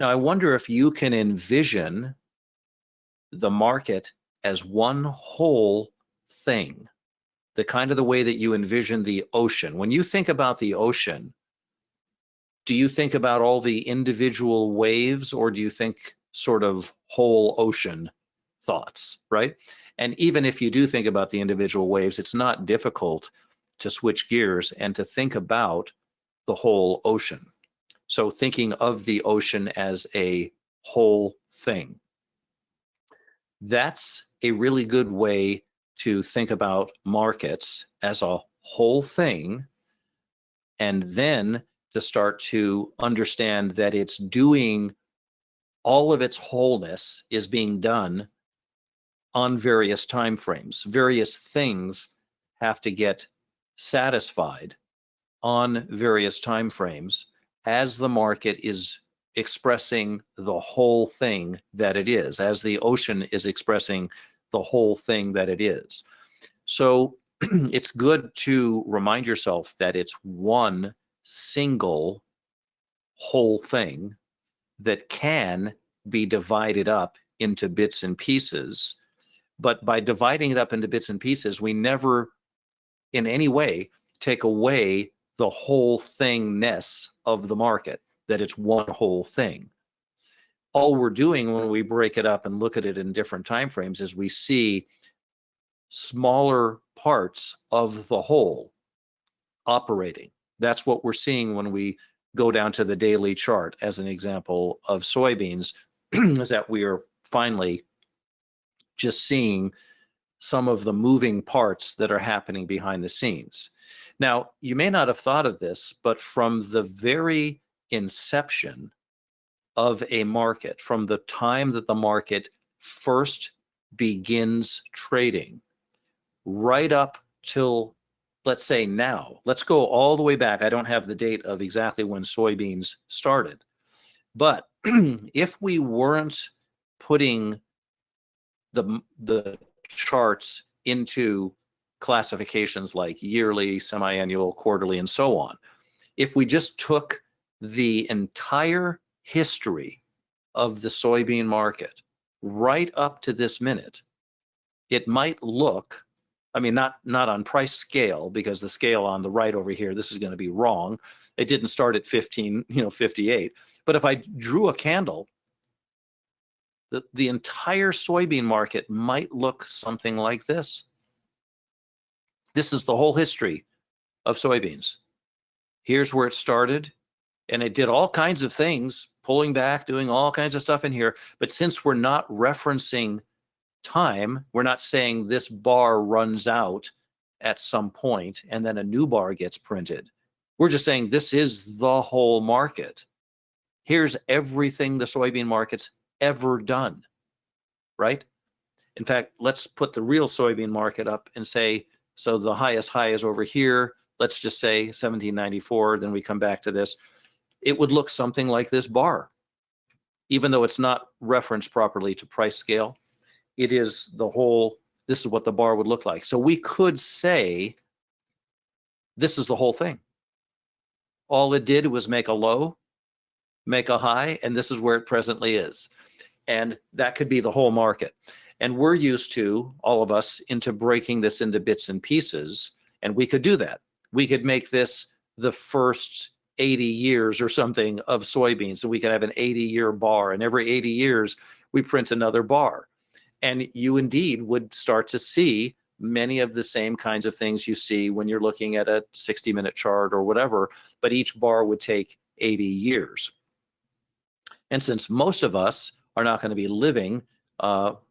Now, I wonder if you can envision the market as one whole thing, the kind of the way that you envision the ocean. When you think about the ocean, do you think about all the individual waves, or do you think sort of whole ocean thoughts, right? And even if you do think about the individual waves, it's not difficult to switch gears and to think about the whole ocean. So thinking of the ocean as a whole thing. That's a really good way to think about markets as a whole thing, and then to start to understand that it's doing all of its wholeness is being done on various time frames. Various things have to get satisfied on various time frames as the market is expressing the whole thing that it is, as the ocean is expressing the whole thing that it is. So it's good to remind yourself that it's one single whole thing that can be divided up into bits and pieces. But by dividing it up into bits and pieces, we never in any way take away the whole thingness of the market, that it's one whole thing. All we're doing when we break it up and look at it in different time frames is we see smaller parts of the whole operating. That's what we're seeing when we go down to the daily chart as an example of soybeans, is that we are finally just seeing some of the moving parts that are happening behind the scenes. Now, you may not have thought of this, but from the very inception of a market, from the time that the market first begins trading, right up till, let's say now, let's go all the way back. I don't have the date of exactly when soybeans started, but if we weren't putting the charts into classifications like yearly, semi-annual, quarterly, and so on, if we just took the entire history of the soybean market right up to this minute, it might look, I mean, not on price scale, because the scale on the right over here, this is going to be wrong. It didn't start at 58. But if I drew a candle, the entire soybean market might look something like this. This is the whole history of soybeans. Here's where it started, and it did all kinds of things, pulling back, doing all kinds of stuff in here. But since we're not referencing time, we're not saying this bar runs out at some point and then a new bar gets printed. We're just saying this is the whole market. Here's everything the soybean market's ever done, right? In fact, let's put the real soybean market up and say, so the highest high is over here. Let's just say 1794, then we come back to this. It would look something like this bar, even though it's not referenced properly to price scale. It is the whole, this is what the bar would look like. So we could say this is the whole thing. All it did was make a low, make a high, and this is where it presently is. And that could be the whole market. And we're used to, all of us, into breaking this into bits and pieces, and we could do that. We could make this the first 80 years or something of soybeans, so we could have an 80-year bar, and every 80 years we print another bar. And you indeed would start to see many of the same kinds of things you see when you're looking at a 60-minute chart or whatever, but each bar would take 80 years. And since most of us are not going to be living, not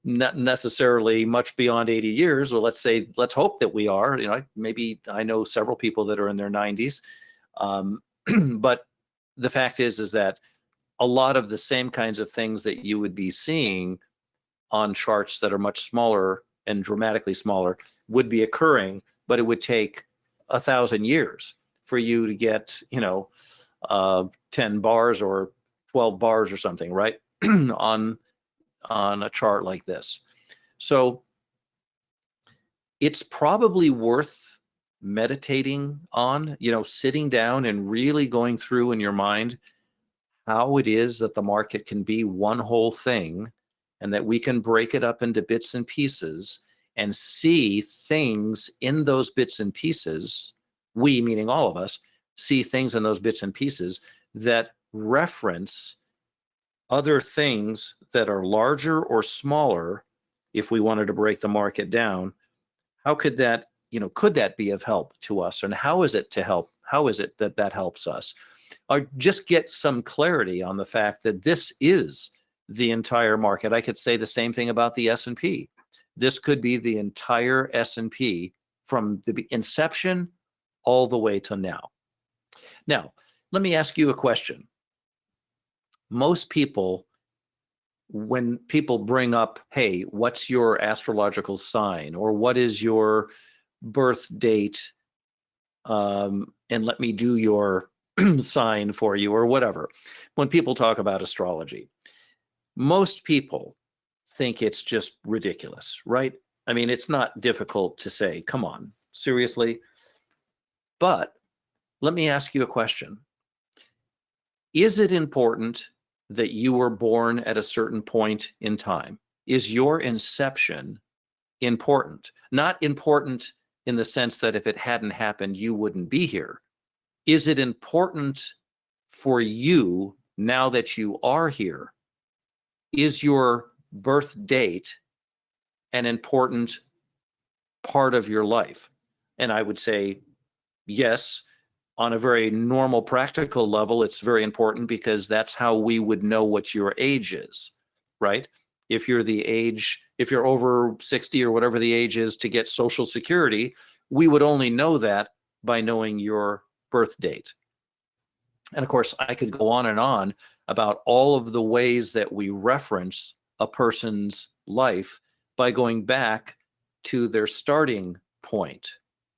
necessarily much beyond 80 years, well, let's hope that we are. Maybe I know several people that are in their 90s, but the fact is that a lot of the same kinds of things that you would be seeing on charts that are much smaller and dramatically smaller would be occurring, but it would take 1,000 years for you to get, 10 bars or 12 bars or something, right? on a chart like this. So it's probably worth meditating on, sitting down and really going through in your mind how it is that the market can be one whole thing and that we can break it up into bits and pieces and see things in those bits and pieces, we, meaning all of us, see things in those bits and pieces that reference other things that are larger or smaller. If we wanted to break the market down, how could that, could that be of help to us? And how is it to help? How is it that that helps us? Or just get some clarity on the fact that this is the entire market. I could say the same thing about the S&P. This could be the entire S&P from the inception all the way to now. Now, let me ask you a question. Most people, when people bring up, hey, what's your astrological sign, or what is your birth date, and let me do your sign for you, or whatever. When people talk about astrology, most people think it's just ridiculous, right? I mean, it's not difficult to say, come on, seriously. But let me ask you a question. Is it important that you were born at a certain point in time? Is your inception important? Not important in the sense that if it hadn't happened, you wouldn't be here. Is it important for you now that you are here? Is your birth date an important part of your life? And I would say, yes, on a very normal, practical level, it's very important, because that's how we would know what your age is, right? If you're over 60 or whatever the age is to get Social Security, we would only know that by knowing your birth date. And of course, I could go on and on about all of the ways that we reference a person's life by going back to their starting point,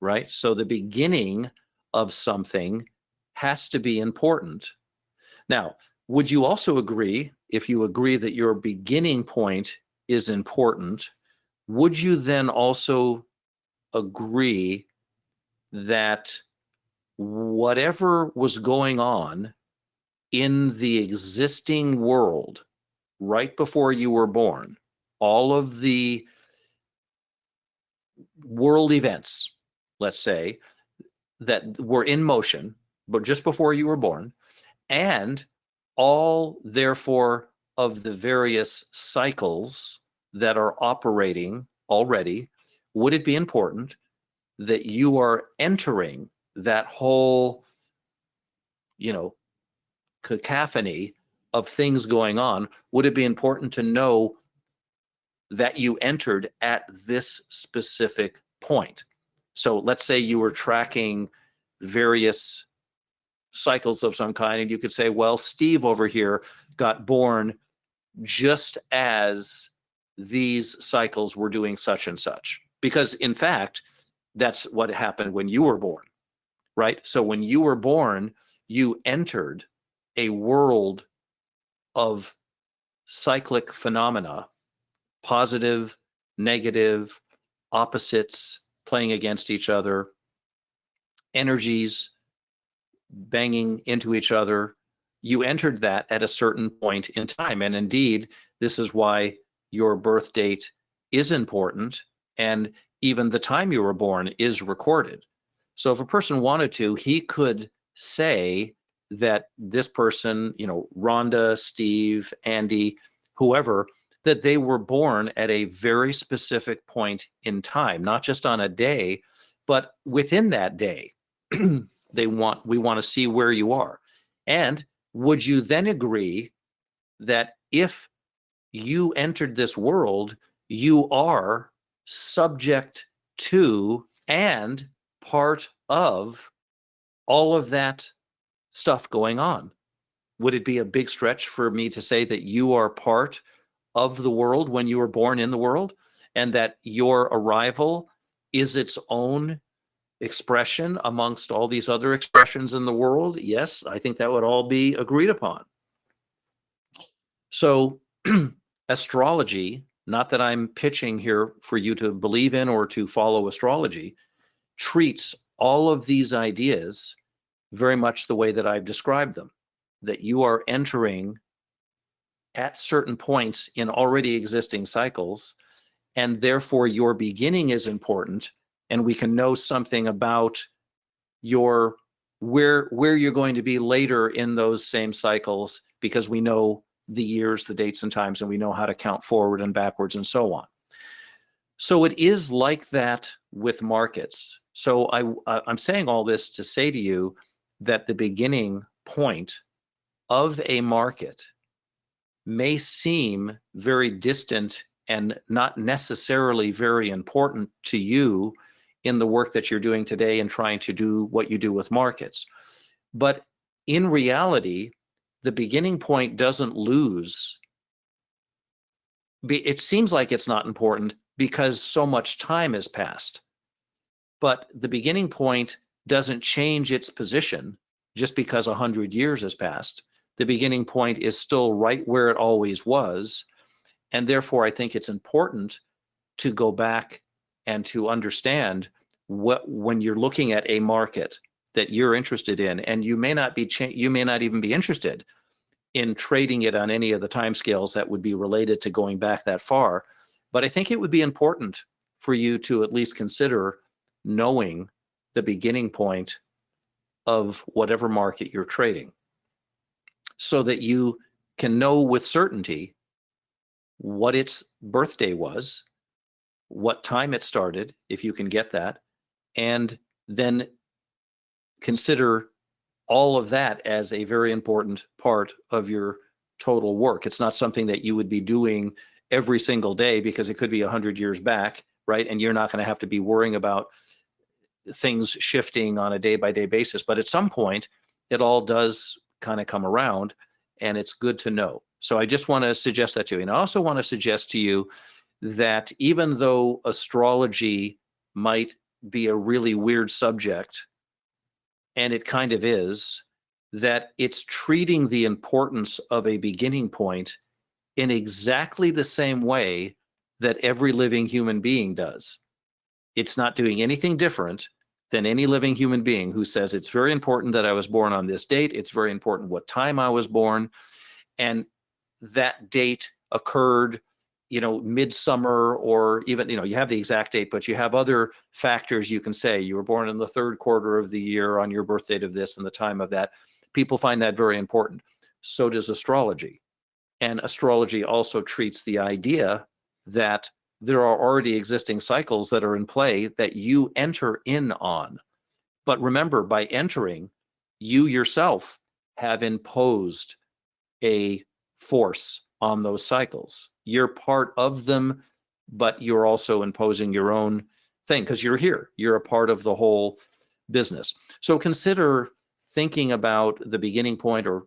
right? So the beginning of something has to be important. Now, would you also agree, if you agree that your beginning point is important, would you then also agree that whatever was going on in the existing world right before you were born, all of the world events, let's say, that were in motion, but just before you were born, and all, therefore, of the various cycles that are operating already, would it be important that you are entering that whole, cacophony of things going on? Would it be important to know that you entered at this specific point? So let's say you were tracking various cycles of some kind, and you could say, well, Steve over here got born just as these cycles were doing such and such, because in fact, that's what happened when you were born, right? So when you were born, you entered a world of cyclic phenomena, positive, negative, opposites playing against each other, energies banging into each other. You entered that at a certain point in time. And indeed, this is why your birth date is important, and even the time you were born is recorded. So if a person wanted to, he could say that this person, Rhonda, Steve, Andy, whoever, that they were born at a very specific point in time, not just on a day, but within that day. We want to see where you are. And would you then agree that if you entered this world, you are subject to and part of all of that stuff going on? Would it be a big stretch for me to say that you are part of the world when you were born in the world, and that your arrival is its own expression amongst all these other expressions in the world? Yes, I think that would all be agreed upon. So astrology, not that I'm pitching here for you to believe in or to follow astrology, treats all of these ideas very much the way that I've described them. that you are entering at certain points in already existing cycles, and therefore your beginning is important, and we can know something about your where you're going to be later in those same cycles, because we know the years, the dates and times, and we know how to count forward and backwards and so on. So it is like that with markets. So I'm saying all this to say to you that the beginning point of a market may seem very distant and not necessarily very important to you in the work that you're doing today and trying to do what you do with markets. But in reality, the beginning point doesn't lose. It seems like it's not important because so much time has passed. But the beginning point doesn't change its position just because 100 years has passed. The beginning point is still right where it always was. And therefore, I think it's important to go back and to understand when you're looking at a market that you're interested in, and you may not even be interested in trading it on any of the timescales that would be related to going back that far. But I think it would be important for you to at least consider knowing the beginning point of whatever market you're trading, so that you can know with certainty what its birthday was, what time it started, if you can get that, and then consider all of that as a very important part of your total work. It's not something that you would be doing every single day, because it could be 100 years back, right? And you're not going to have to be worrying about things shifting on a day-by-day basis. But at some point, it all does kind of come around, and it's good to know. So I just want to suggest that to you. And I also want to suggest to you that even though astrology might be a really weird subject, and it kind of is, that it's treating the importance of a beginning point in exactly the same way that every living human being does. It's not doing anything different than any living human being who says it's very important that I was born on this date. It's very important what time I was born. And that date occurred, midsummer, or even, you have the exact date, but you have other factors you can say. You were born in the third quarter of the year on your birth date of this and the time of that. People find that very important. So does astrology. And astrology also treats the idea that there are already existing cycles that are in play that you enter in on. But remember, by entering, you yourself have imposed a force on those cycles. You're part of them, but you're also imposing your own thing because you're here. You're a part of the whole business. So consider thinking about the beginning point, or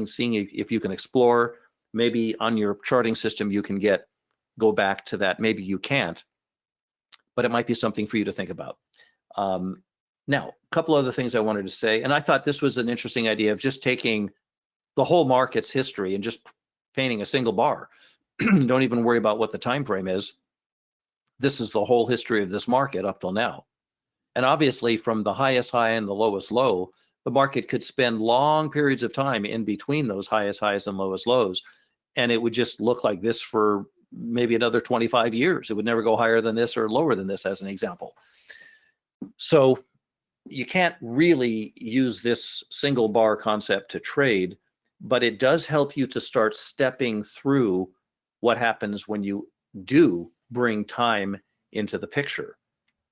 seeing if you can explore. Maybe on your charting system you can go back to that. Maybe you can't, but it might be something for you to think about. Now, a couple other things I wanted to say, and I thought this was an interesting idea of just taking the whole market's history and just painting a single bar. Don't even worry about what the time frame is. This is the whole history of this market up till now. And obviously, from the highest high and the lowest low, the market could spend long periods of time in between those highest highs and lowest lows, and it would just look like this for maybe another 25 years. It would never go higher than this or lower than this, as an example. So you can't really use this single bar concept to trade, but it does help you to start stepping through what happens when you do bring time into the picture.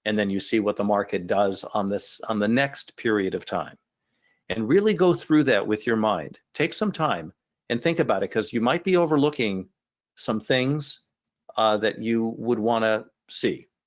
And then you see what the market does on the next period of time. And really go through that with your mind. Take some time and think about it, because you might be overlooking some things that you would want to see.